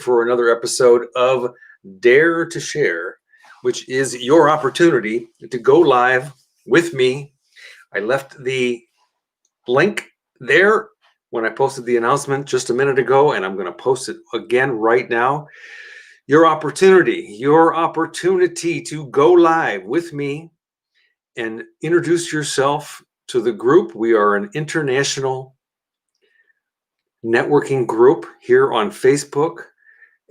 for another episode of Dare to Share, which is your opportunity to go live with me. I left the link there when I posted the announcement just a minute ago, and I'm going to post it again right now. Your opportunity to go live with me and introduce yourself to the group. We are an international networking group here on Facebook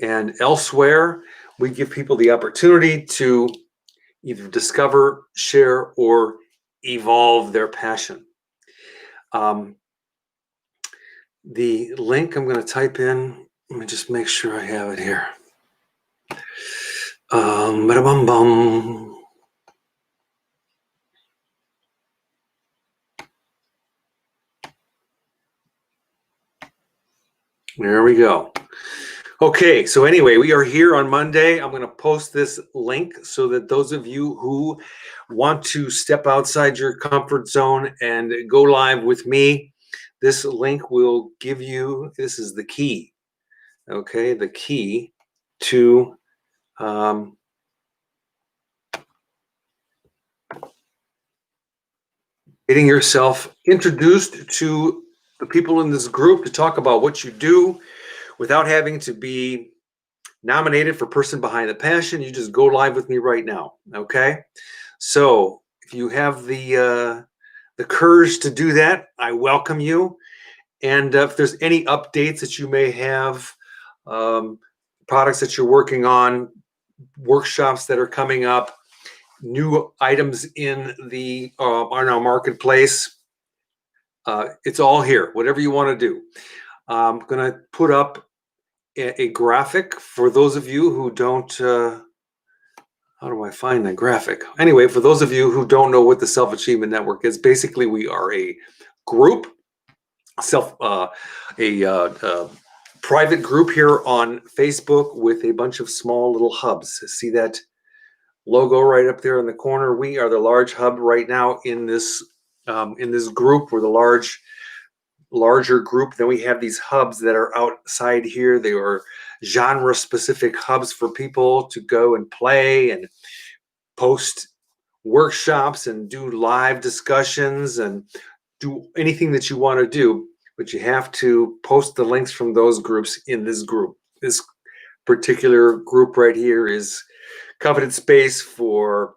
and elsewhere. We give people the opportunity to either discover, share, or evolve their passion. The link I'm going to type in, let me just make sure I have it here. There we go. Okay, so anyway, we are here on Monday. I'm going to post this link so that those of you who want to step outside your comfort zone and go live with me, this link will give you, this is the key, okay, the key to getting yourself introduced to the people in this group to talk about what you do without having to be nominated for Person Behind the Passion. You just go live with me right now, okay? So if you have the courage to do that, I welcome you. And if there's any updates that you may have, products that you're working on, workshops that are coming up, new items in the on our marketplace, it's all here. Whatever you want to do. I'm going to put up a graphic for those of you who don't, how do I find that graphic? Anyway, for those of you who don't know what the Self-Achievement Network is, basically we are a group, private group here on Facebook with a bunch of small little hubs. See that logo right up there in the corner? We are the large hub right now in this group. We're the larger group. Then we have these hubs that are outside here. They are genre specific hubs for people to go and play and post workshops and do live discussions and do anything that you want to do, but you have to post the links from those groups in this group. This particular group right here is coveted space for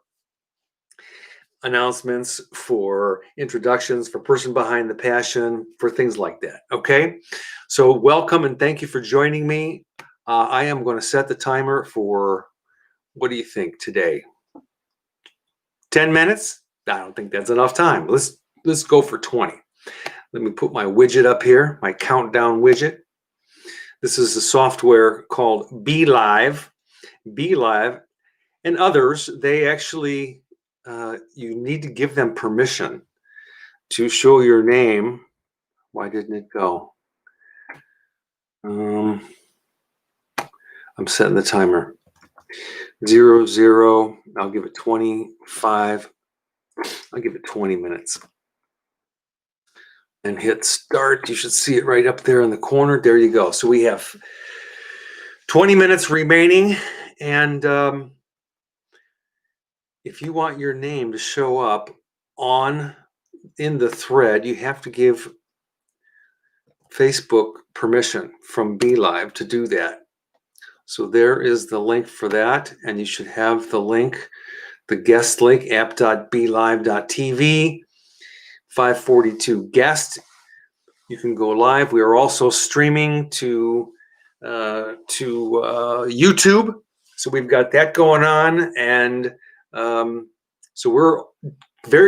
announcements, for introductions, for Person Behind the Passion, for things like that. Okay, so welcome and thank you for joining me. I am going to set the timer for, what do you think today? 10 minutes? I don't think that's enough time. Let's go for 20. Let me put my widget up here, my countdown widget. This is a software called BeLive. BeLive and others, they actually you need to give them permission to show your name. Why didn't it go? I'm setting the timer. 00. I'll give it 25. I'll give it 20 minutes. And hit start. You should see it right up there in the corner. There you go. So we have 20 minutes remaining. And if you want your name to show up in the thread, you have to give Facebook permission from BeLive to do that. So there is the link for that, and you should have the link, the guest link, app.belive.tv, 542 guest. You can go live. We are also streaming to YouTube, so we've got that going on, and so we're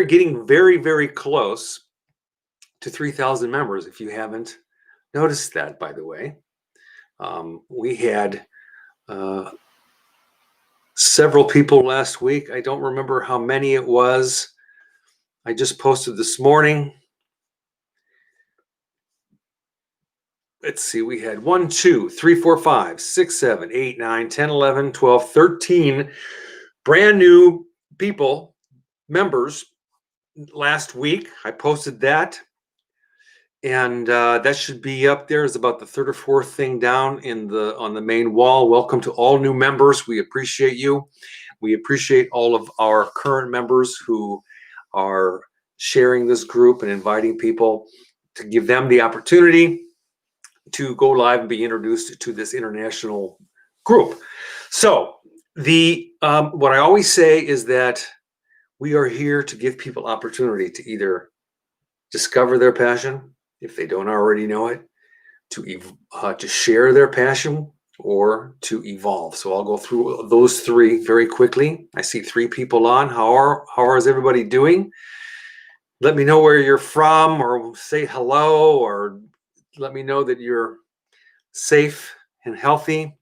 getting very, very close to 3,000 members. If you haven't noticed that, by the way, we had several people last week. I don't remember how many it was. I just posted this morning. Let's see, we had 1, 2, 3, 4, 5, 6, 7, 8, 9, 10, 11, 12, 13 brand new people, members last week. I posted that. And that should be up there. Is about the third or fourth thing down on the main wall. Welcome to all new members. We appreciate you. We appreciate all of our current members who are sharing this group and inviting people to give them the opportunity to go live and be introduced to this international group. So the what I always say is that we are here to give people opportunity to either discover their passion if they don't already know it, to share their passion, or to evolve. So I'll go through those three very quickly. I see three people on. How is everybody doing? Let me know where you're from, or say hello, or let me know that you're safe and healthy.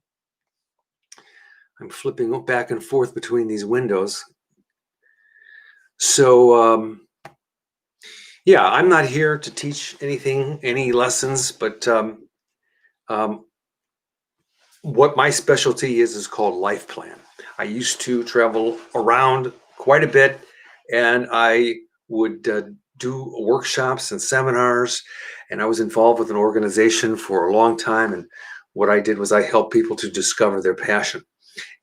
I'm flipping back and forth between these windows. So yeah, I'm not here to teach any lessons, but what my specialty is called Life Plan. I used to travel around quite a bit, and I would do workshops and seminars, and I was involved with an organization for a long time. And what I did was I helped people to discover their passion.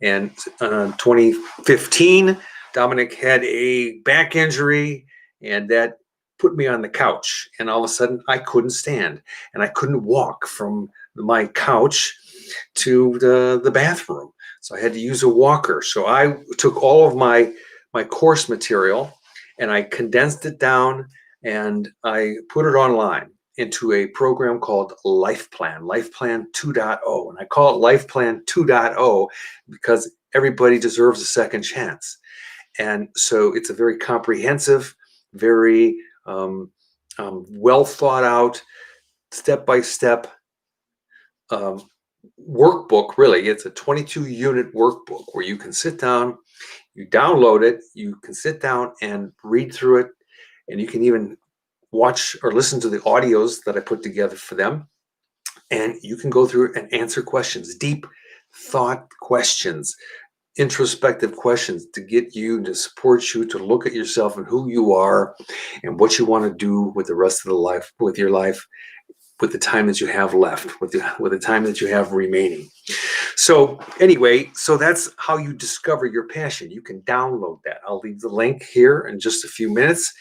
And in 2015, Dominic had a back injury, and that put me on the couch. And all of a sudden, I couldn't stand, and I couldn't walk from my couch to the bathroom. So I had to use a walker. So I took all of my course material and I condensed it down and I put it online into a program called Life Plan 2.0. And I call it Life Plan 2.0 because everybody deserves a second chance. And so it's a very comprehensive, very well thought out, step-by-step workbook. Really, it's a 22-unit workbook where you can sit down, you download it, you can sit down and read through it, and you can even watch or listen to the audios that I put together for them. And you can go through and answer questions, deep thought questions, introspective questions to get you, to support you, to look at yourself and who you are and what you want to do with the rest of the life, with your life, with the time that you have left, with the time that you have remaining. So anyway, so that's how you discover your passion. You can download that. I'll leave the link here in just a few minutes.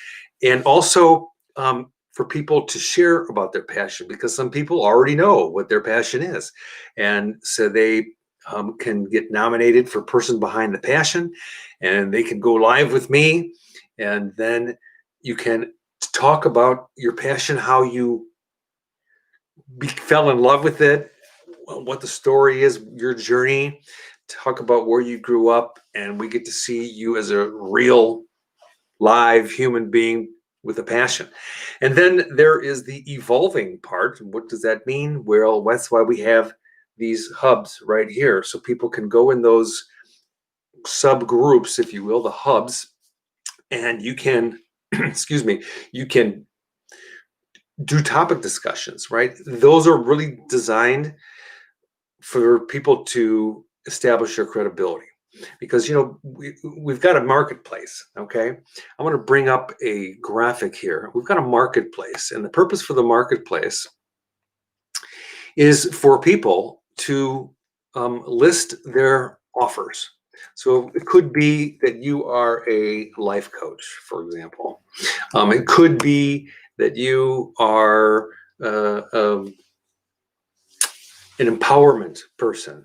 And also for people to share about their passion, because some people already know what their passion is. And so they can get nominated for Person Behind the Passion, and they can go live with me. And then you can talk about your passion, how you fell in love with it, what the story is, your journey, talk about where you grew up, and we get to see you as a real live human being with a passion. And then there is the evolving part. What does that mean? Well, that's why we have these hubs right here, so people can go in those subgroups, if you will, the hubs, and you can excuse me, you can do topic discussions, right? Those are really designed for people to establish their credibility, because we've got a marketplace. Okay, I want to bring up a graphic here. We've got a marketplace, and the purpose for the marketplace is for people to list their offers. So it could be that you are a life coach, for example. It could be that you are an empowerment person.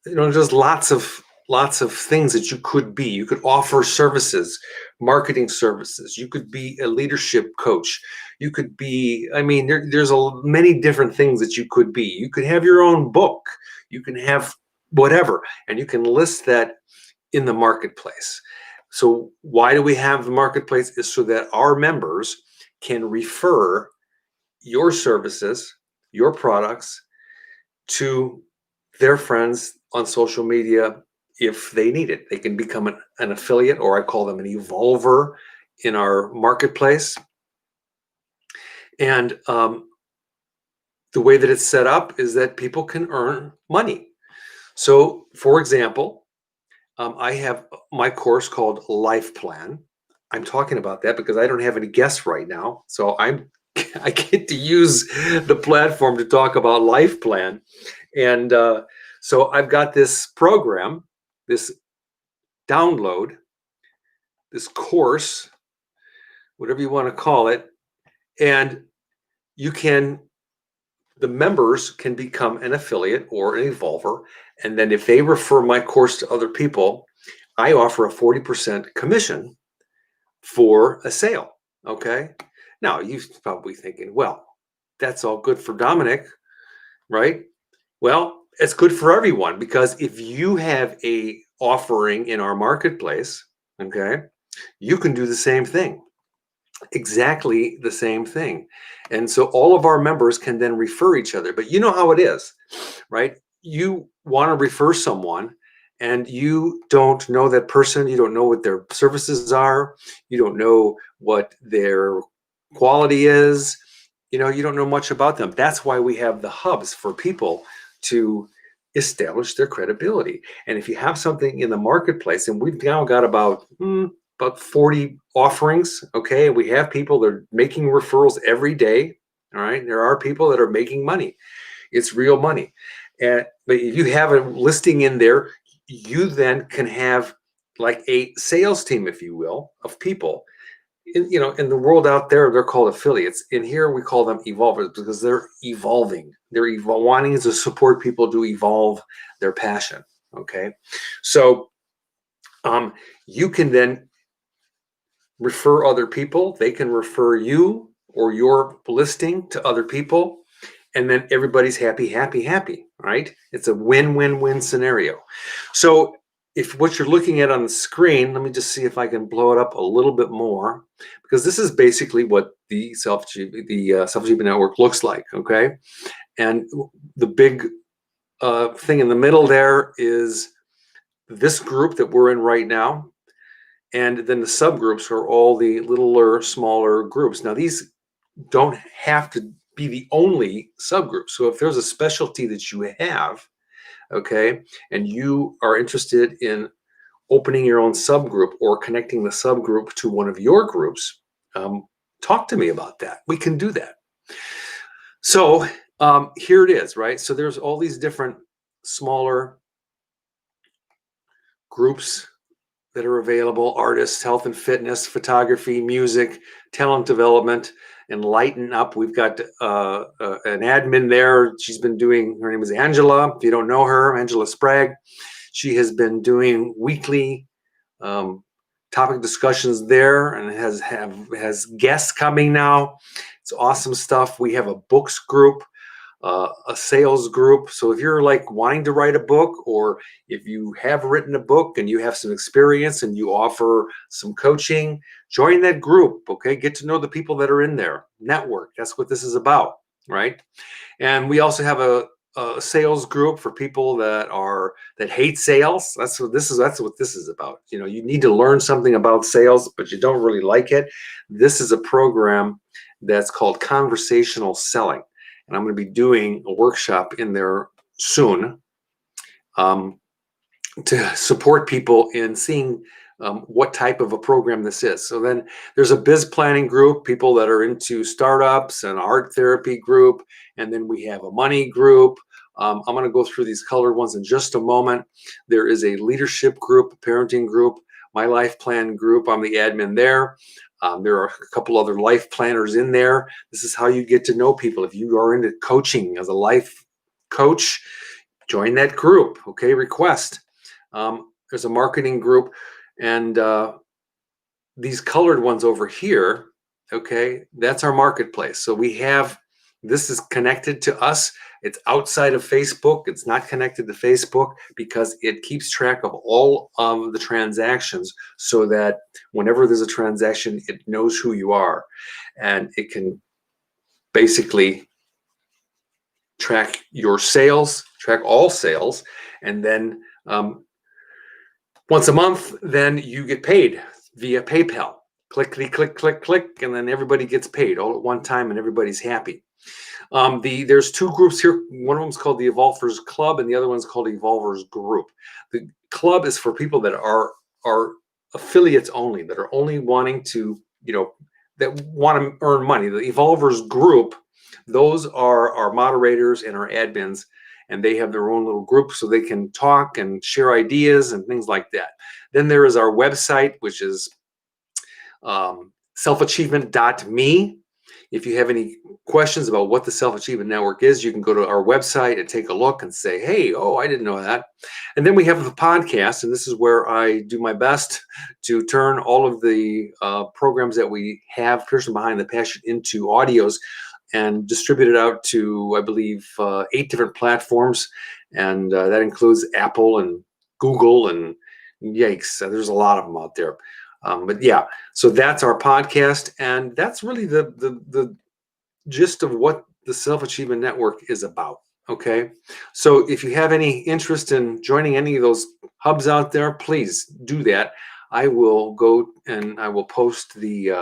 There's lots of things that you could be. You could offer services, marketing services. You could be a leadership coach. You could be, there's many different things that you could be. You could have your own book. You can have whatever, and you can list that in the marketplace. So why do we have the marketplace? Is so that our members can refer your services, your products, to their friends on social media if they need it. They can become an affiliate, or I call them an evolver, in our marketplace. And the way that it's set up is that people can earn money. So, for example, I have my course called Life Plan. I'm talking about that because I don't have any guests right now. So I'm I get to use the platform to talk about Life Plan. And so I've got this program, this download, this course, whatever you want to call it. And you can, the members can become an affiliate or an evolver. And then if they refer my course to other people, I offer a 40% commission for a sale. Okay. Now you're probably thinking, well, that's all good for Dominic, right? Well, it's good for everyone, because if you have a offering in our marketplace, okay, you can do the same thing, exactly the same thing. And so all of our members can then refer each other. But you know how it is, right? You want to refer someone and you don't know that person, you don't know what their services are, you don't know what their quality is, you don't know much about them. That's why we have the hubs for people to establish their credibility. And if you have something in the marketplace, and we've now got about 40 offerings, okay, we have people that are making referrals every day. All right, there are people that are making money. It's real money. But if you have a listing in there, you then can have like a sales team, if you will, of people. In the world out there, they're called affiliates. In here, we call them evolvers, because they're evolving. They're wanting to support people to evolve their passion. Okay, so you can then refer other people. They can refer you or your listing to other people, and then everybody's happy, happy, happy, right? It's a win-win-win scenario. So if what you're looking at on the screen, let me just see if I can blow it up a little bit more, because this is basically what the Self-Achievement Network looks like, okay? And the big thing in the middle there is this group that we're in right now. And then the subgroups are all the littler, smaller groups. Now, these don't have to be the only subgroup. So if there's a specialty that you have, okay, and you are interested in opening your own subgroup or connecting the subgroup to one of your groups, talk to me about that. We can do that. So here it is, right? So there's all these different smaller groups that are available: artists, health and fitness, photography, music, talent development, Enlighten Up. We've got an admin there. She's been doing, her name is Angela. If you don't know her, Angela Sprague. She has been doing weekly topic discussions there, and has guests coming now. It's awesome stuff. We have a books group, a sales group. So if you're like wanting to write a book, or if you have written a book and you have some experience and you offer some coaching, join that group. Okay, get to know the people that are in there. Network. That's what this is about, right? And we also have a sales group for people that hate sales. That's what this is about. You need to learn something about sales, but you don't really like it. This is a program that's called Conversational Selling. And I'm going to be doing a workshop in there soon to support people in seeing what type of a program this is. So then there's a biz planning group, people that are into startups, and art therapy group. And then we have a money group. I'm going to go through these colored ones in just a moment. There is a leadership group, a parenting group, my life plan group. I'm the admin there. There are a couple other life planners in there. This is how you get to know people. If you are into coaching as a life coach, join that group. Okay, request. There's a marketing group, and these colored ones over here, okay, that's our marketplace. So this is connected to us. It's outside of Facebook. It's not connected to Facebook because it keeps track of all of the transactions, so that whenever there's a transaction, it knows who you are, and it can basically track your sales, track all sales, and then once a month, then you get paid via PayPal. Clickety, click, click, click, and then everybody gets paid all at one time, and everybody's happy. There's two groups here. One of them is called the Evolvers Club, and the other one's called Evolvers Group. The club is for people that are affiliates only, that are only wanting to, that want to earn money. The Evolvers group, those are our moderators and our admins, and they have their own little group so they can talk and share ideas and things like that. Then there is our website, which is selfachievement.me. If you have any questions about what the Self-Achievement Network is, you can go to our website and take a look and say, hey, oh, I didn't know that. And then we have the podcast, and this is where I do my best to turn all of the programs that we have, Person Behind the Passion, into audios and distribute it out to, I believe, 8 different platforms. And that includes Apple and Google and yikes, there's a lot of them out there. But yeah, so that's our podcast, and that's really the gist of what the Self-Achievement Network is about. Okay, so if you have any interest in joining any of those hubs out there, please do that. I will go and I will post the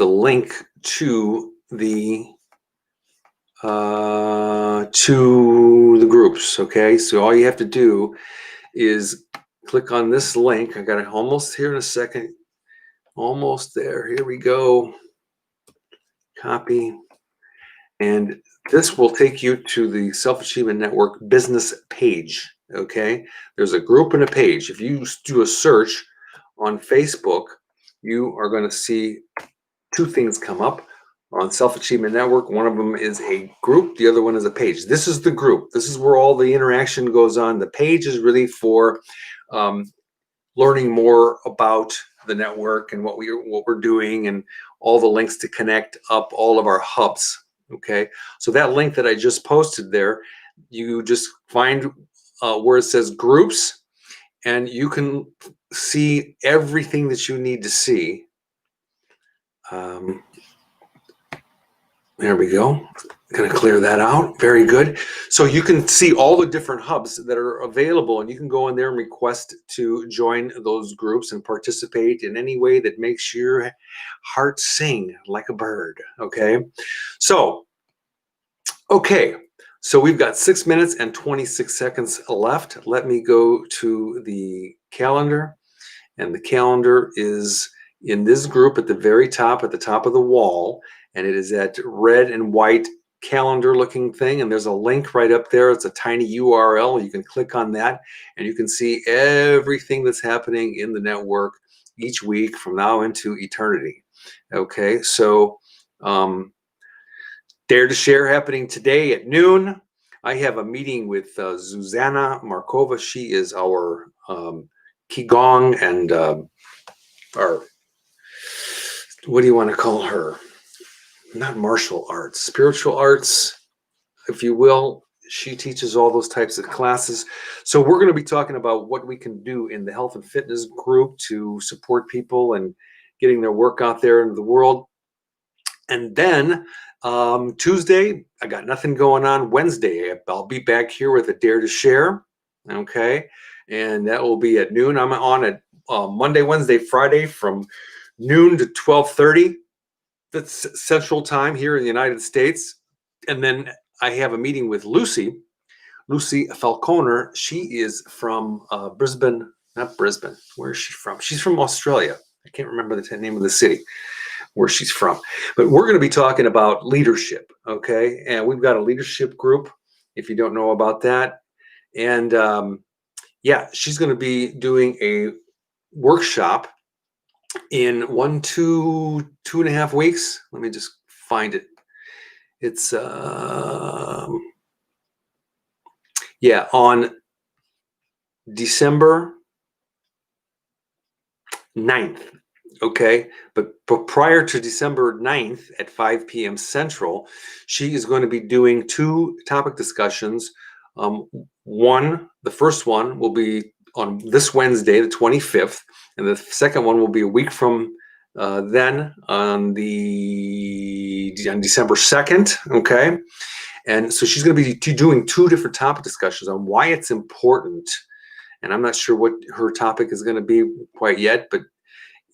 link to the groups. Okay, so all you have to do is click on this link. I got it almost here in a second. Almost there. Here we go. Copy. And this will take you to the Self-Achievement Network business page. Okay. There's a group and a page. If you do a search on Facebook, you are going to see 2 things come up on Self-Achievement Network. One of them is a group. The other one is a page. This is the group. This is where all the interaction goes on. The page is really for learning more about the network and what we're doing, and all the links to connect up all of our hubs. Okay, so that link that I just posted there, you just find where it says groups, and you can see everything that you need to see. There we go. Going to clear that out. Very good. So you can see all the different hubs that are available, and you can go in there and request to join those groups and participate in any way that makes your heart sing like a bird. Okay. So we've got 6 minutes and 26 seconds left. Let me go to the calendar, and the calendar is in this group at the very top, at the top of the wall. And it is that red and white calendar looking thing, and there's a link right up there. It's a tiny URL. You can click on that and you can see everything that's happening in the network each week from now into eternity. Okay, so Dare to Share happening today at noon. I have a meeting with Zuzana Markova. She is our Qigong and our, what do you want to call her? Not martial arts, spiritual arts, if you will. She teaches all those types of classes. So we're going to be talking about what we can do in the health and fitness group to support people and getting their work out there into the world. And then Tuesday, I got nothing going on. Wednesday, I'll be back here with a Dare to Share. Okay. And that will be at noon. I'm on at Monday, Wednesday, Friday from noon to 12:30. That's Central Time here in the United States. And then I have a meeting with Lucy Falconer. She is from Brisbane, not Brisbane. Where is she from? She's from Australia. I can't remember the name of the city where she's from. But we're going to be talking about leadership, okay? And we've got a leadership group, if you don't know about that. And yeah, she's going to be doing a workshop in 2.5 weeks. Let me just find it. It's on December 9th. Okay, but prior to December 9th at 5 p.m. Central, she is going to be doing 2 topic discussions. The first one will be on this Wednesday, the 25th, and the second one will be a week from then on December 2nd. Okay, and so she's going to be doing 2 different topic discussions on why it's important. And I'm not sure what her topic is going to be quite yet, but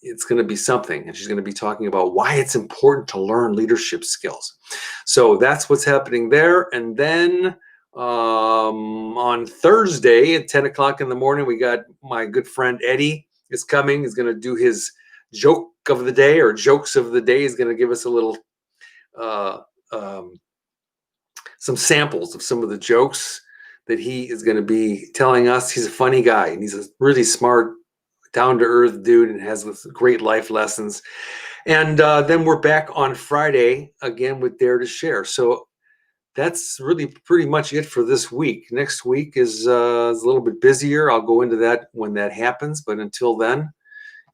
it's going to be something, and she's going to be talking about why it's important to learn leadership skills. So that's what's happening there. And then on Thursday at 10 o'clock in the morning, we got my good friend Eddie is coming. He's going to do his joke of the day or jokes of the day. He's going to give us a little, some samples of some of the jokes that he is going to be telling us. He's a funny guy, and he's a really smart, down-to-earth dude, and has great life lessons. And then we're back on Friday again with Dare to Share. So that's really pretty much it for this week. Next week is a little bit busier. I'll go into that when that happens. But until then,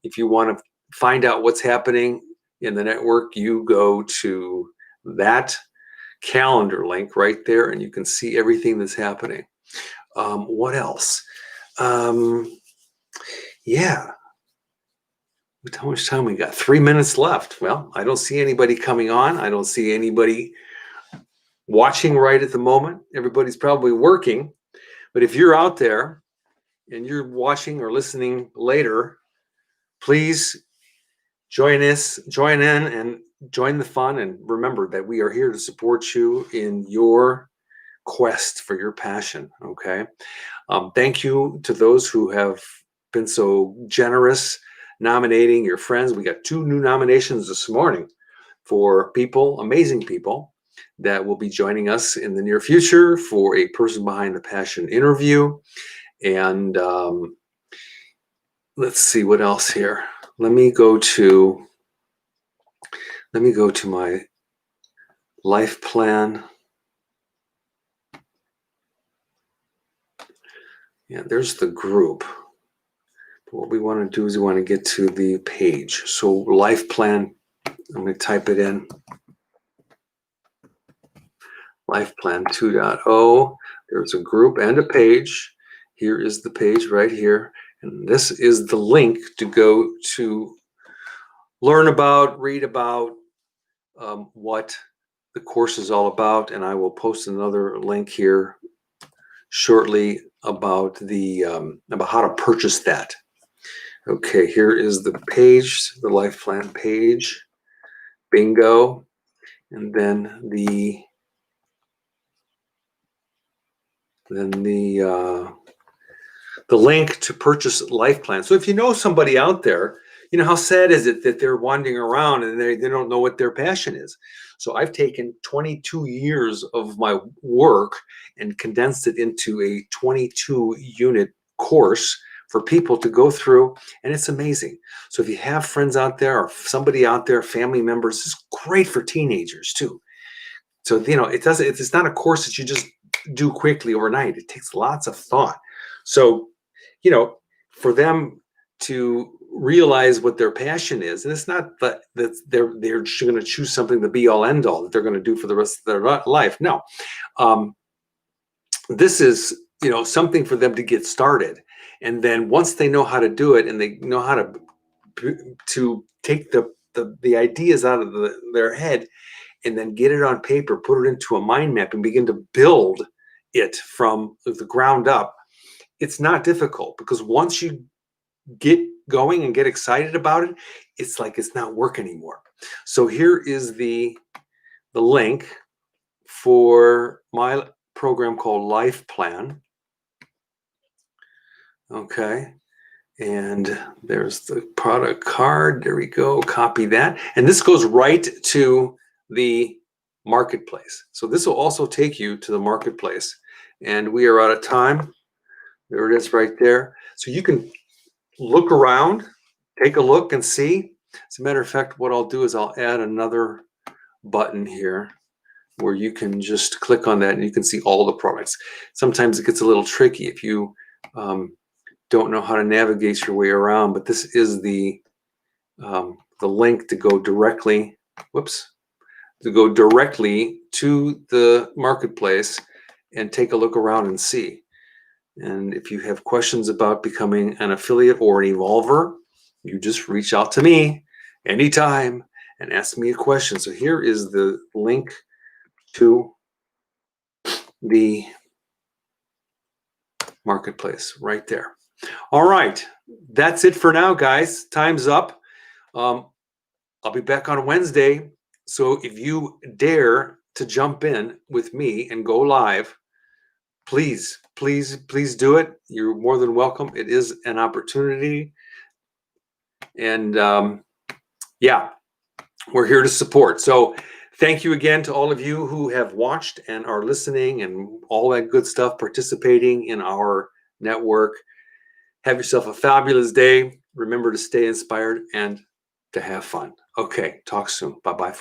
if you want to find out what's happening in the network, you go to that calendar link right there, and you can see everything that's happening. What else? Yeah. How much time we got? 3 minutes left. Well, I don't see anybody coming on. I don't see anybody watching right at the moment. Everybody's probably working. But if you're out there and you're watching or listening later, please join in and join the fun. And remember that we are here to support you in your quest for your passion. Okay. Thank you to those who have been so generous nominating your friends. We got 2 new nominations this morning for people, amazing people, that will be joining us in the near future for a Person Behind the Passion interview. And let's see what else here. Let me go to my life plan. Yeah, there's the group. What we want to do is we want to get to the page. So life plan, I'm going to type it in. Life plan 2.0. There's a group and a page. Here is the page right here. And this is the link to go to learn about, read about what the course is all about. And I will post another link here shortly about about how to purchase that. Okay, here is the page, the life plan page. Bingo. And then the link to purchase life plan. So if you know somebody out there, you know, how sad is it that they're wandering around and they don't know what their passion is? So I've taken 22 years of my work and condensed it into a 22-unit course for people to go through, and it's amazing. So if you have friends out there or somebody out there, family members, it's great for teenagers too. So, you know, it's not a course that you just do quickly overnight. It takes lots of thought. So, you know, for them to realize what their passion is, and it's not that they're going to choose something the be all end all that they're going to do for the rest of their life. No, this is, you know, something for them to get started, and then once they know how to do it and they know how to take the ideas out of their head and then get it on paper, put it into a mind map, and begin to build it from the ground up. It's not difficult, because once you get going and get excited about it, it's like it's not work anymore. So here is the link for my program called Life Plan. Okay. And there's the product card. There we go. Copy that. And this goes right to the marketplace. So this will also take you to the marketplace. And we are out of time. There it is right there. So you can look around, take a look and see. As a matter of fact, what I'll do is I'll add another button here where you can just click on that and you can see all the products. Sometimes it gets a little tricky if you don't know how to navigate your way around, but this is the link to go directly, to go directly to the marketplace and take a look around and see. And if you have questions about becoming an affiliate or an evolver, you just reach out to me anytime and ask me a question. So here is the link to the marketplace right there. All right, that's it for now, guys. Time's up. I'll be back on Wednesday. So if you dare to jump in with me and go live, please do it. You're more than welcome. It is an opportunity And yeah, we're here to support. So thank you again to all of you who have watched and are listening and all that good stuff, participating in our network. Have yourself a fabulous day. Remember to stay inspired and to have fun. Okay, talk soon. Bye-bye.